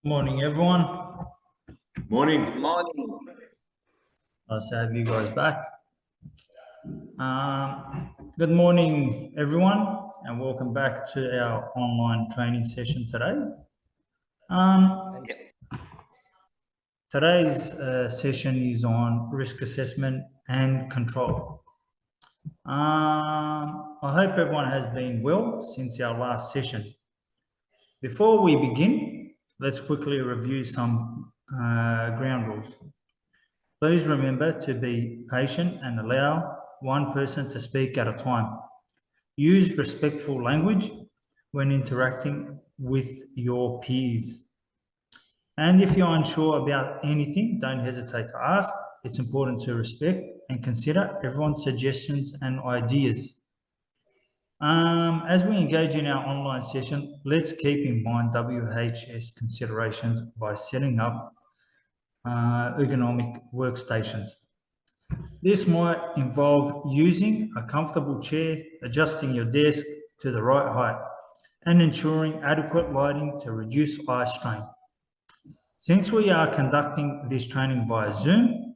Morning, everyone. Morning. Morning. Nice to have you guys back. Good morning, everyone, and welcome back to our online training session today. Today's session is on risk assessment and control. I hope everyone has been well since our last session. Before we begin, let's quickly review some ground rules. Please remember to be patient and allow one person to speak at a time. Use respectful language when interacting with your peers. And if you're unsure about anything, don't hesitate to ask. It's important to respect and consider everyone's suggestions and ideas. As we engage in our online session, let's keep in mind WHS considerations by setting up ergonomic workstations. This might involve using a comfortable chair, adjusting your desk to the right height, and ensuring adequate lighting to reduce eye strain. Since we are conducting this training via Zoom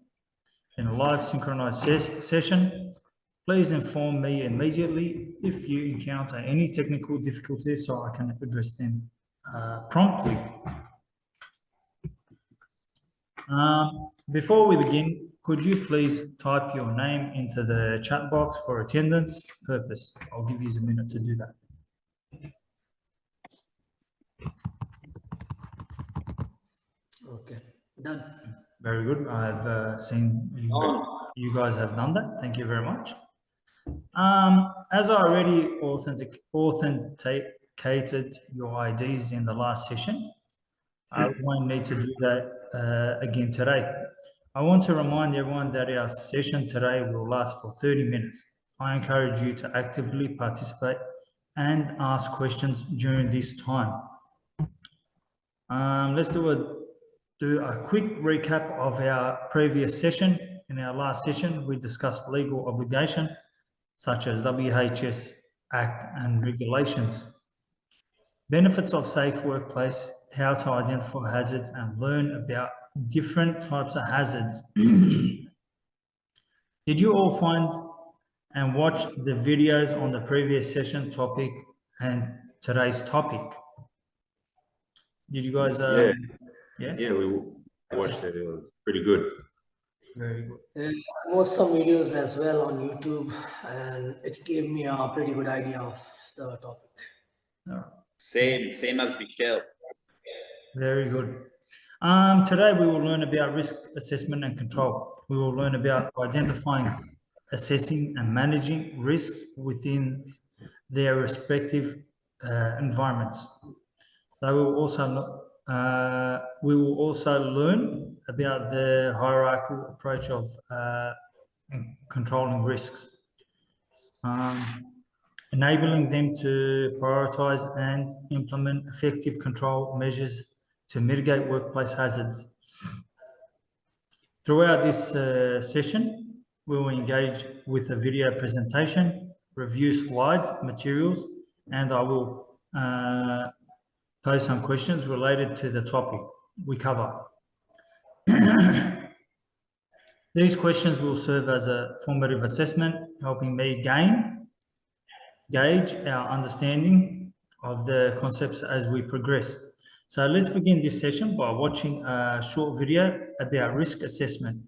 in a live synchronized session, please inform me immediately if you encounter any technical difficulties so I can address them promptly. Before we begin, could you please type your name into the chat box for attendance purpose? I'll give you a minute to do that. Okay, done. Very good. I've seen you guys have done that. Thank you very much. As I already authenticated your IDs in the last session, I won't need to do that again today. I want to remind everyone that our session today will last for 30 minutes. I encourage you to actively participate and ask questions during this time. Let's do a quick recap of our previous session. In our last session, we discussed legal obligation, such as WHS Act and regulations, benefits of safe workplace, how to identify hazards and learn about different types of hazards. Did you all find and watch the videos on the previous session topic and today's topic? Did you guys? Yeah, we watched it. It was pretty good. Very good. I watched some videos as well on YouTube, and it gave me a pretty good idea of the topic. All right. Same as Michelle. Very good. Today we will learn about risk assessment and control. We will learn about identifying, assessing and managing risks within their respective environments. So we will also learn about the hierarchical approach of controlling risks, enabling them to prioritize and implement effective control measures to mitigate workplace hazards. Throughout this session, we will engage with a video presentation, review slides, materials, and I will pose some questions related to the topic we cover. These questions will serve as a formative assessment, helping me gauge our understanding of the concepts as we progress. So let's begin this session by watching a short video about risk assessment.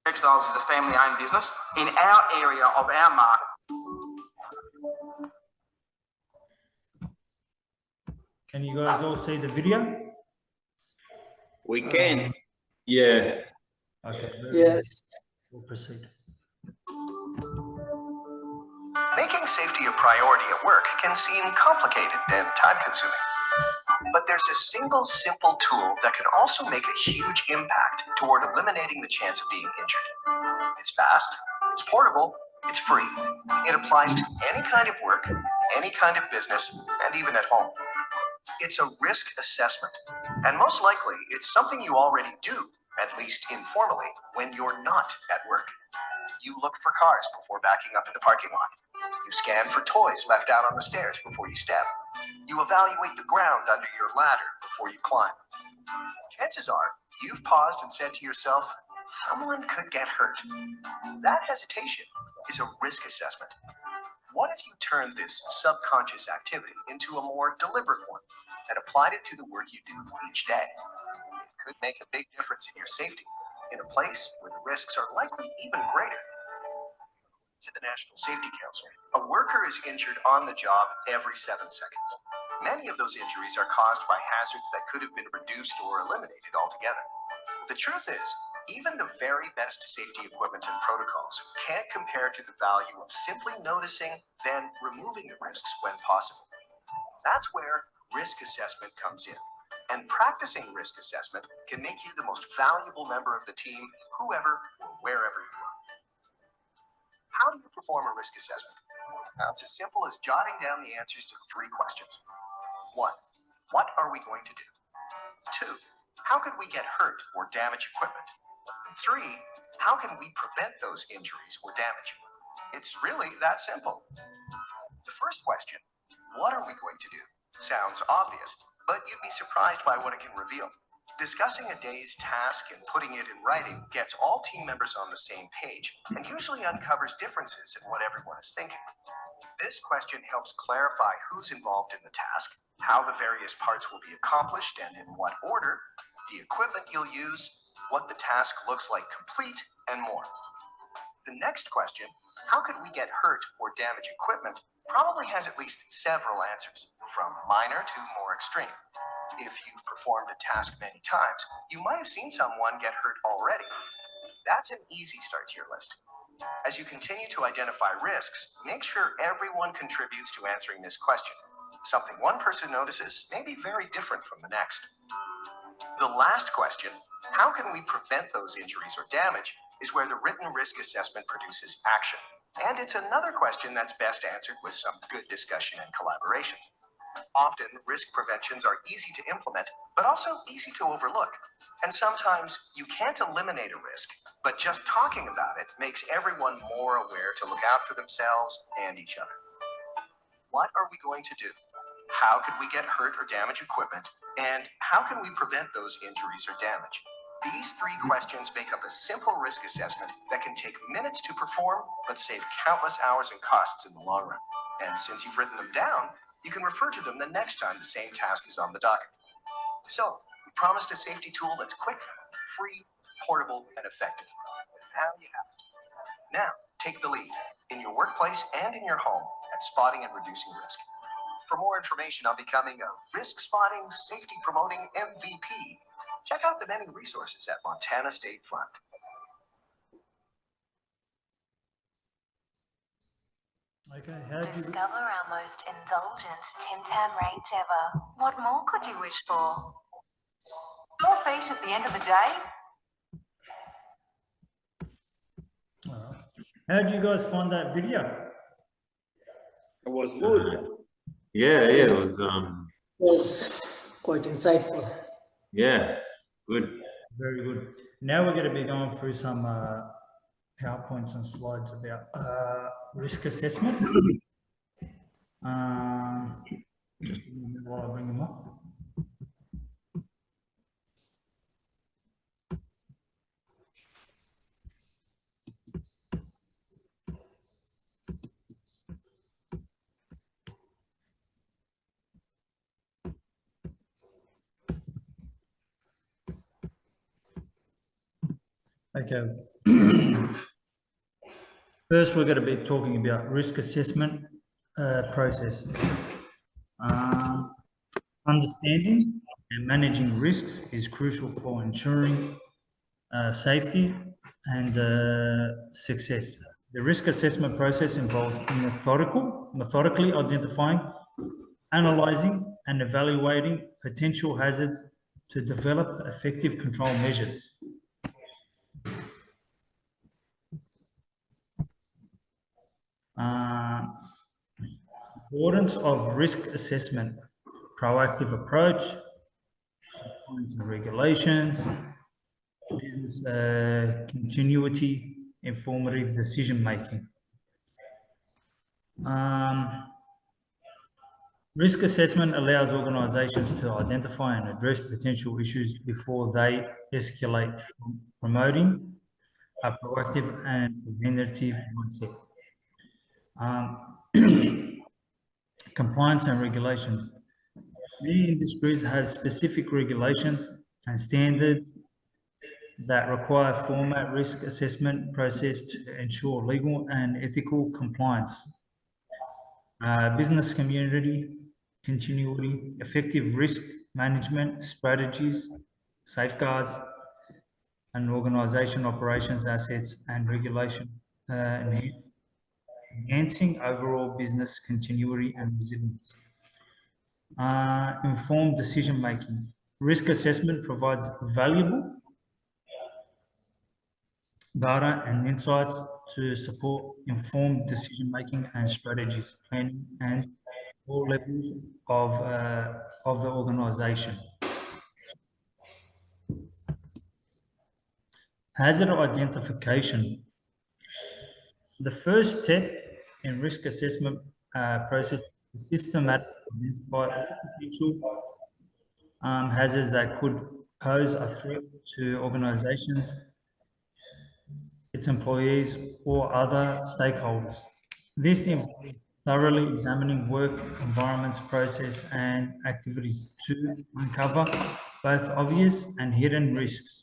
Textiles is a family-owned business in our area of our market. Can you guys all see the video? We can. Yeah. Okay. Yes. We'll proceed. Making safety a priority at work can seem complicated and time-consuming. But there's a single simple tool that can also make a huge impact toward eliminating the chance of being injured. It's fast, it's portable, it's free. It applies to any kind of work, any kind of business, and even at home. It's a risk assessment, and most likely it's something you already do, at least informally, when you're not at work. You look for cars before backing up in the parking lot. You scan for toys left out on the stairs before you step. You evaluate the ground under your ladder before you climb. Chances are you've paused and said to yourself, someone could get hurt. That hesitation is a risk assessment. What if you turned this subconscious activity into a more deliberate one and applied it to the work you do each day? It could make a big difference in your safety in a place where the risks are likely even greater. To the National Safety Council, a worker is injured on the job every 7 seconds. Many of those injuries are caused by hazards that could have been reduced or eliminated altogether. The truth is, even the very best safety equipment and protocols can't compare to the value of simply noticing, then removing the risks when possible. That's where risk assessment comes in. And practicing risk assessment can make you the most valuable member of the team, whoever or wherever you are. How do you perform a risk assessment? Now, it's as simple as jotting down the answers to 3 questions. 1, what are we going to do? 2, how could we get hurt or damage equipment? 3, how can we prevent those injuries or damage? It's really that simple. The first question, what are we going to do? Sounds obvious, but you'd be surprised by what it can reveal. Discussing a day's task and putting it in writing gets all team members on the same page and usually uncovers differences in what everyone is thinking. This question helps clarify who's involved in the task, how the various parts will be accomplished and in what order, the equipment you'll use, what the task looks like complete, and more. The next question, how could we get hurt or damage equipment, probably has at least several answers, from minor to more extreme. If you've performed a task many times, you might have seen someone get hurt already. That's an easy start to your list. As you continue to identify risks, make sure everyone contributes to answering this question. Something one person notices may be very different from the next. The last question, how can we prevent those injuries or damage, is where the written risk assessment produces action. And it's another question that's best answered with some good discussion and collaboration. Often, risk preventions are easy to implement, but also easy to overlook. And sometimes you can't eliminate a risk, but just talking about it makes everyone more aware to look out for themselves and each other. What are we going to do? How could we get hurt or damage equipment? And how can we prevent those injuries or damage? These 3 questions make up a simple risk assessment that can take minutes to perform, but save countless hours and costs in the long run. And since you've written them down, you can refer to them the next time the same task is on the docket. So, we promised a safety tool that's quick, free, portable, and effective. Now you have it. Now, take the lead in your workplace and in your home at spotting and reducing risk. For more information on becoming a risk spotting, safety promoting MVP, check out the many resources at Montana State Fund. Okay, how do you... Discover our most indulgent Tim Tam range ever. What more could you wish for? Sore feet at the end of the day? How did you guys find that video? It was good. Yeah, it was, It was quite insightful. yeah, good. Very good. Now we're going to be going through some PowerPoints and slides about risk assessment. Just a minute while I bring them up. Okay. First, we're going to be talking about risk assessment process. Understanding and managing risks is crucial for ensuring safety and success. The risk assessment process involves methodically identifying, analyzing, and evaluating potential hazards to develop effective control measures. Importance of risk assessment, proactive approach, compliance and regulations, business continuity, informative decision making. Risk assessment allows organisations to identify and address potential issues before they escalate, promoting a proactive and preventative mindset. Compliance and regulations. Many industries have specific regulations and standards that require formal risk assessment process to ensure legal and ethical compliance. Business community continuity, effective risk management strategies, safeguards, and organisation operations assets and regulation, enhancing overall business continuity and resilience. Informed decision making. Risk assessment provides valuable data and insights to support informed decision making and strategies planning and all levels of the organisation. Hazard identification. The first step in risk assessment process is systematic identify potential hazards that could pose a threat to organisations, its employees, or other stakeholders. This involves thoroughly examining work environments, process, and activities to uncover both obvious and hidden risks.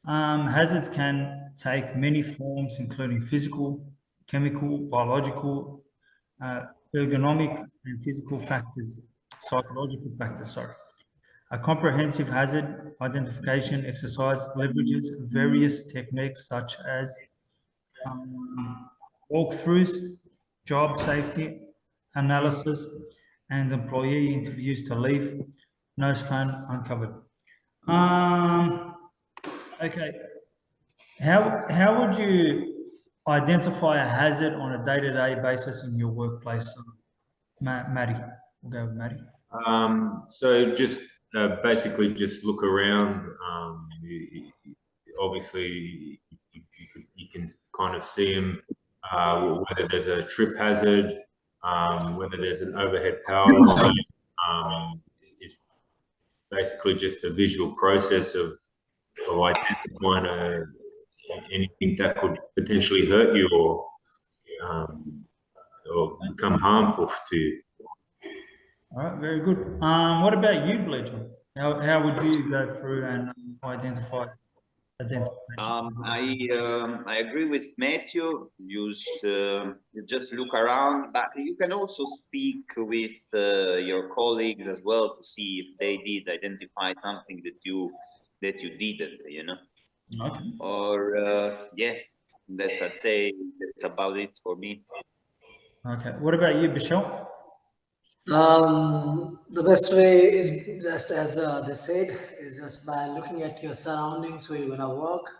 Hazards can take many forms, including physical, chemical, biological, ergonomic, and physical factors, psychological factors, sorry. A comprehensive hazard identification exercise leverages various techniques such as walkthroughs, job safety analysis, and employee interviews to leave no stone uncovered. Okay, how would you identify a hazard on a day-to-day basis in your workplace? Maddie, we'll go with Maddie. So just basically just look around. Obviously, you can kind of see them, whether there's a trip hazard, whether there's an overhead power line. It's basically just a visual process of identifying anything that could potentially hurt you or become harmful to you. All right, very good. What about you, Bleacher? How would you go through and identify? I agree with Matthew. You just look around, but you can also speak with your colleagues as well to see if they did identify something that you didn't, you know. Okay. Or yeah, I'd say that's about it for me. Okay. What about you, Michelle? The best way is just as they said, is just by looking at your surroundings where you're gonna work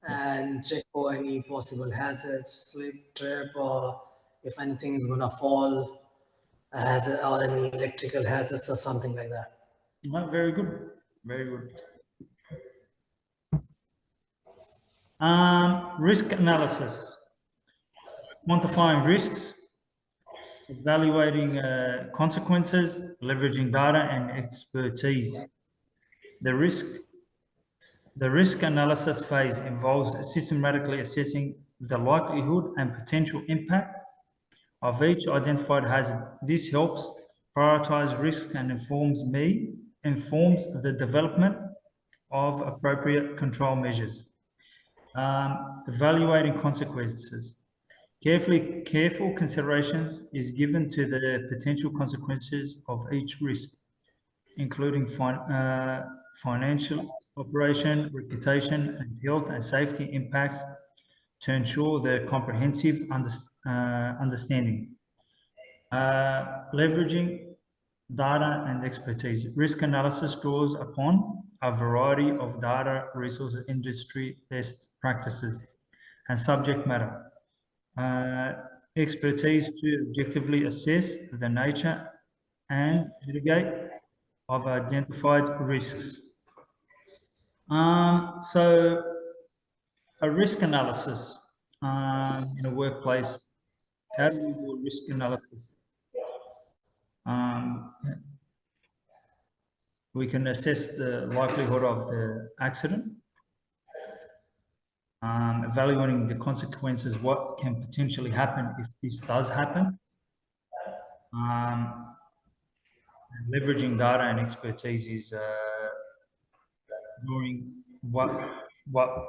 and check for any possible hazards, slip, trip, or if anything is gonna fall, hazard or any electrical hazards or something like that. Very good. Very good. Risk analysis. Quantifying risks, evaluating consequences, leveraging data and expertise. The risk analysis phase involves systematically assessing the likelihood and potential impact of each identified hazard. This helps prioritize risk and informs the development of appropriate control measures. Evaluating consequences. Careful considerations is given to the potential consequences of each risk, including financial, operation, reputation, and health and safety impacts to ensure the comprehensive understanding. Leveraging data and expertise. Risk analysis draws upon a variety of data, resources, industry best practices, and subject matter. Expertise to objectively assess the nature and mitigate of identified risks. So a risk analysis in a workplace. How do we do a risk analysis? We can assess the likelihood of the accident, evaluating the consequences, what can potentially happen if this does happen, and leveraging data and expertise is knowing what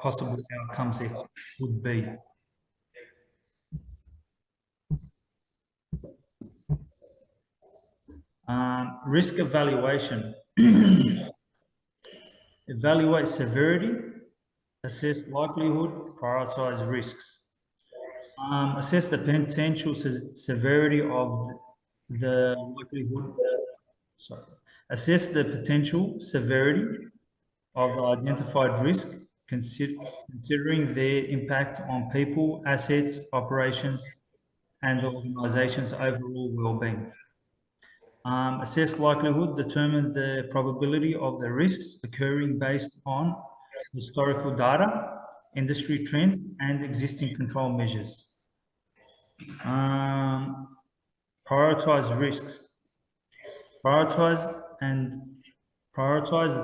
possible outcomes it would be. Risk evaluation. Evaluate severity, assess likelihood, prioritize risks. Assess the potential severity of the likelihood. Sorry. Assess the potential severity of the identified risk, considering their impact on people, assets, operations, and the organization's overall well-being. Assess likelihood, determine the probability of the risks occurring based on historical data, industry trends, and existing control measures. Prioritize risks. Prioritize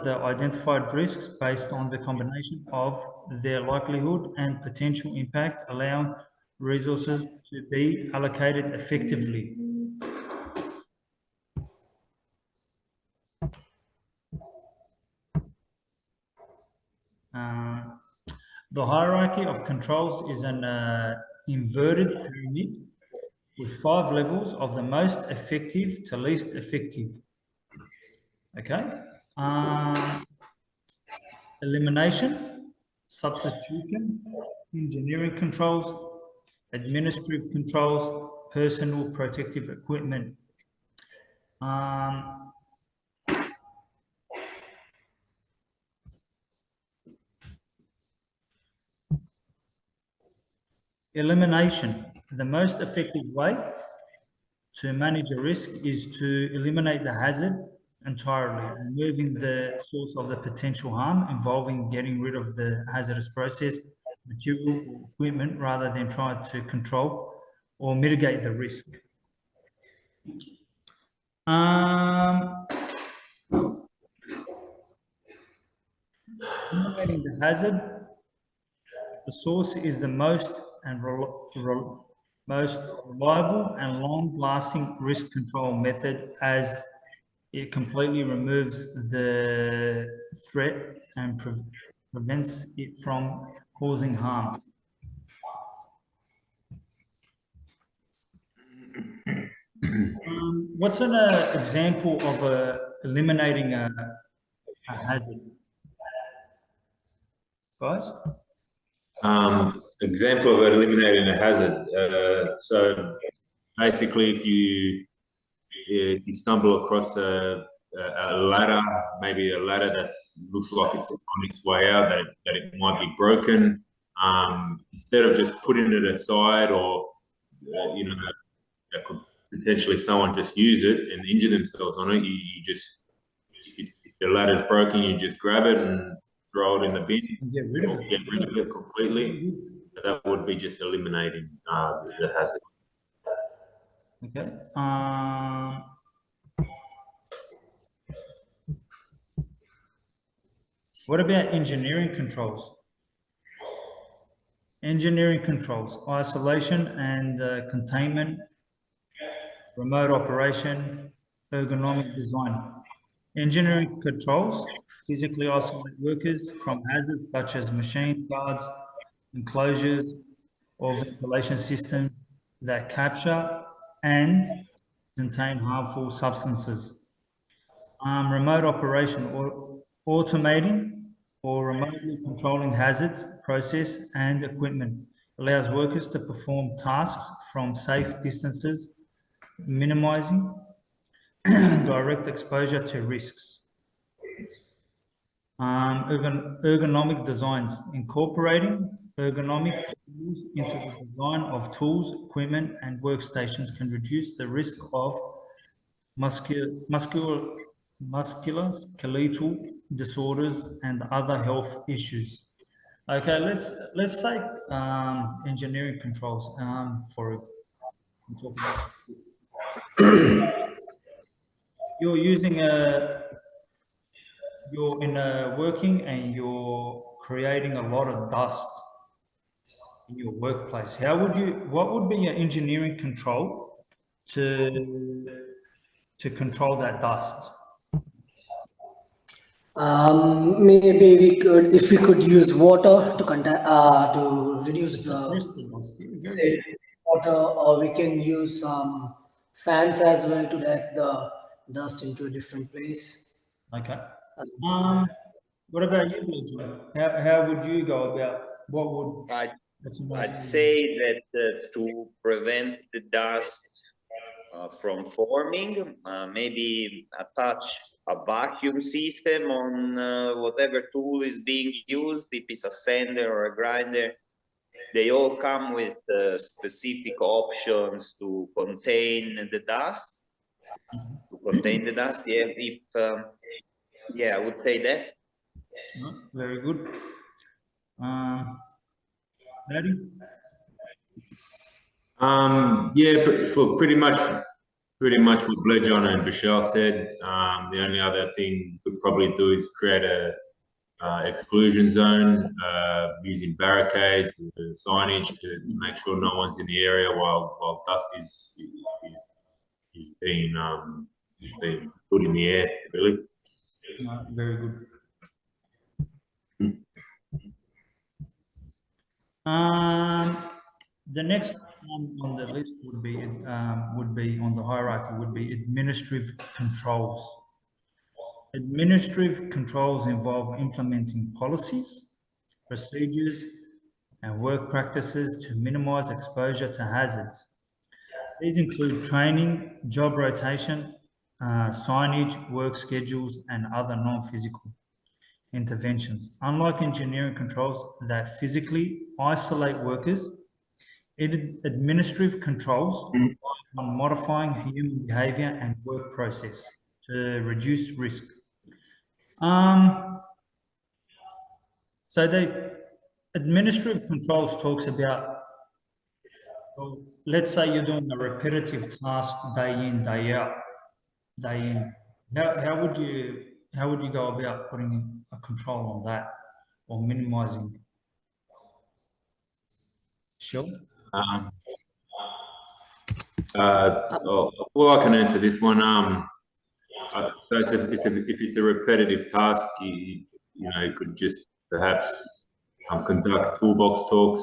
the identified risks based on the combination of their likelihood and potential impact, allowing resources to be allocated effectively. The hierarchy of controls is an inverted pyramid with 5 levels of the most effective to least effective. Okay. Elimination, substitution, engineering controls, administrative controls, personal protective equipment. Elimination. The most effective way to manage a risk is to eliminate the hazard entirely, removing the source of the potential harm, involving getting rid of the hazardous process, material, or equipment, rather than trying to control or mitigate the risk. Eliminating the hazard. The source is the most reliable and long-lasting risk control method, as it completely removes the threat and prevents it from causing harm. What's an example of eliminating a hazard, guys? Example of eliminating a hazard. So basically, if you stumble across a ladder, maybe a ladder that looks like it's on its way out, that it might be broken, instead of just putting it aside, or you know, that could potentially someone just use it and injure themselves on it, you just, if the ladder's broken, you just grab it and throw it in the bin, get rid of it completely. That would be just eliminating the hazard. Okay. What about engineering controls? Engineering controls, isolation and containment, remote operation, ergonomic design. Engineering controls physically isolate workers from hazards such as machine guards, enclosures, or ventilation systems that capture and contain harmful substances. Remote operation, or automating or remotely controlling hazards, process, and equipment, allows workers to perform tasks from safe distances, minimizing direct exposure to risks. Ergonomic designs, incorporating ergonomic tools into the design of tools, equipment, and workstations can reduce the risk of musculoskeletal disorders and other health issues, Okay, let's take engineering controls for I'm talking about. You're using you're in a working and you're creating a lot of dust in your workplace. What would be your engineering control to control that dust? Maybe we could, if we could use water to to reduce Suppress the the dust. Yeah, very say water, or we can use some fans as well to let the dust into a different place. Okay. What about you, Benjamin? How would you go about what would I'd say that to prevent the dust from forming, maybe attach a vacuum system on whatever tool is being used, if it's a sander or a grinder. They all come with specific options to contain the dust. Yeah, yeah, I would say that. Very good. Maddie? Yeah, for pretty much what Blejon and Michelle said. The only other thing you could probably do is create a exclusion zone using barricades and signage to make sure no one's in the area while dust is being put in the air. Really. Very good. The next one on the list would be on the hierarchy would be administrative controls. Administrative controls involve implementing policies, procedures, and work practices to minimize exposure to hazards. These include training, job rotation, signage, work schedules, and other non-physical interventions. Unlike engineering controls that physically isolate workers, administrative controls rely on modifying human behavior and work process to reduce risk. So the administrative controls talks about, well, let's say you're doing a repetitive task day in, day out, day in. How would you go about putting a control on that or minimizing? Sure. Well, I can answer this one. So if it's a repetitive task, you could just perhaps conduct toolbox talks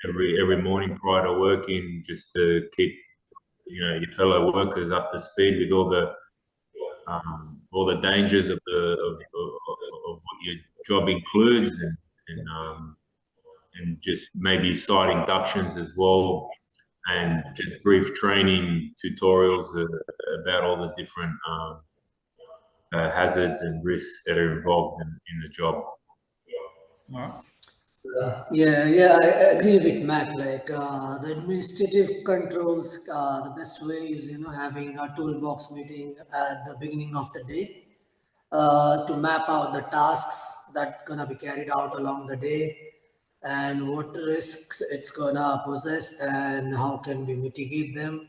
every morning prior to working, just to keep your fellow workers up to speed with all the dangers of what your job includes, and just maybe site inductions as well, and just brief training tutorials about all the different hazards and risks that are involved in the job. All right. Yeah, I agree with Matt. Like the administrative controls, the best way is having a toolbox meeting at the beginning of the day to map out the tasks that gonna be carried out along the day, and what risks it's gonna possess, and how can we mitigate them.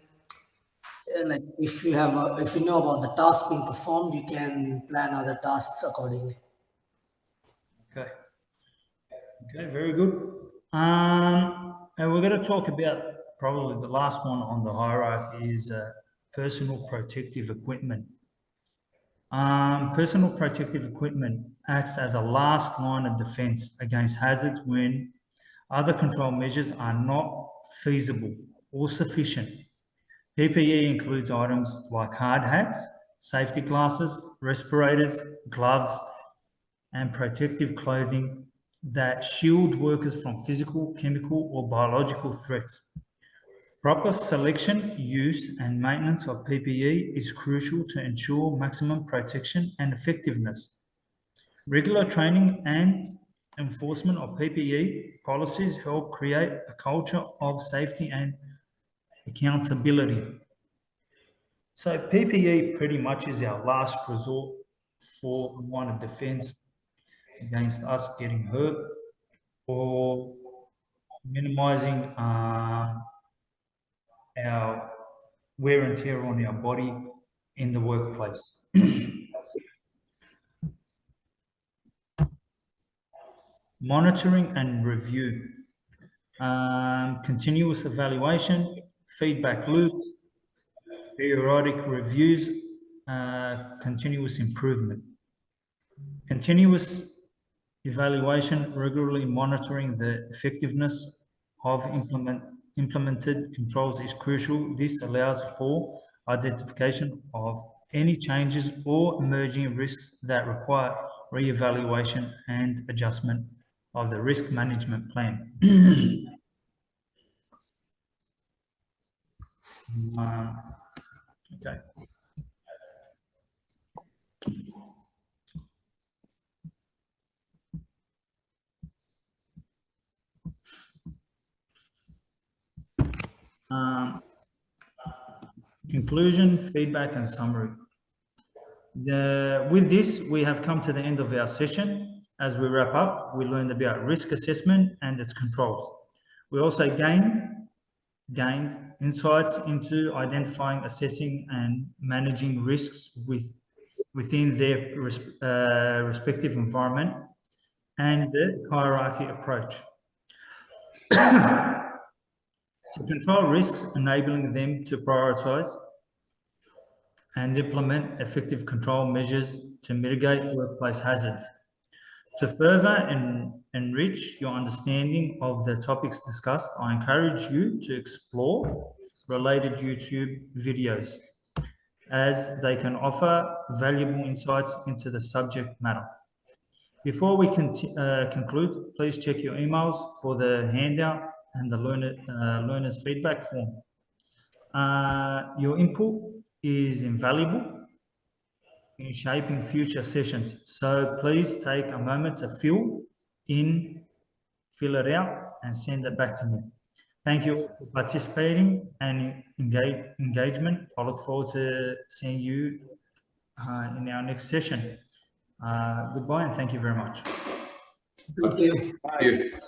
Like if you know about the task being performed, you can plan other tasks accordingly. Okay. Okay, very good. And we're going to talk about probably the last one on the hierarchy is personal protective equipment. Personal protective equipment acts as a last line of defense against hazards when other control measures are not feasible or sufficient. PPE includes items like hard hats, safety glasses, respirators, gloves, and protective clothing that shield workers from physical, chemical, or biological threats. Proper selection, use, and maintenance of PPE is crucial to ensure maximum protection and effectiveness. Regular training and enforcement of PPE policies help create a culture of safety and accountability. So PPE pretty much is our last resort for line of defense against us getting hurt or minimizing our wear and tear on our body in the workplace. Monitoring and review, continuous evaluation, feedback loops, periodic reviews, continuous improvement. Continuous evaluation, regularly monitoring the effectiveness of implemented controls is crucial. This allows for identification of any changes or emerging risks that require re-evaluation and adjustment of the risk management plan. Okay. Conclusion, feedback, and summary. With this, we have come to the end of our session. As we wrap up, we learned about risk assessment and its controls. We also gained insights into identifying, assessing, and managing risks within their respective environment and the hierarchy approach. To control risks, enabling them to prioritize and implement effective control measures to mitigate workplace hazards. To further enrich your understanding of the topics discussed, I encourage you to explore related YouTube videos, as they can offer valuable insights into the subject matter. Before we conclude, please check your emails for the handout and the learner's feedback form. Your input is invaluable in shaping future sessions, so please take a moment to fill it out and send it back to me. Thank you for participating and engagement. I look forward to seeing you in our next session. Goodbye and thank you very much. Thank you. Thank you.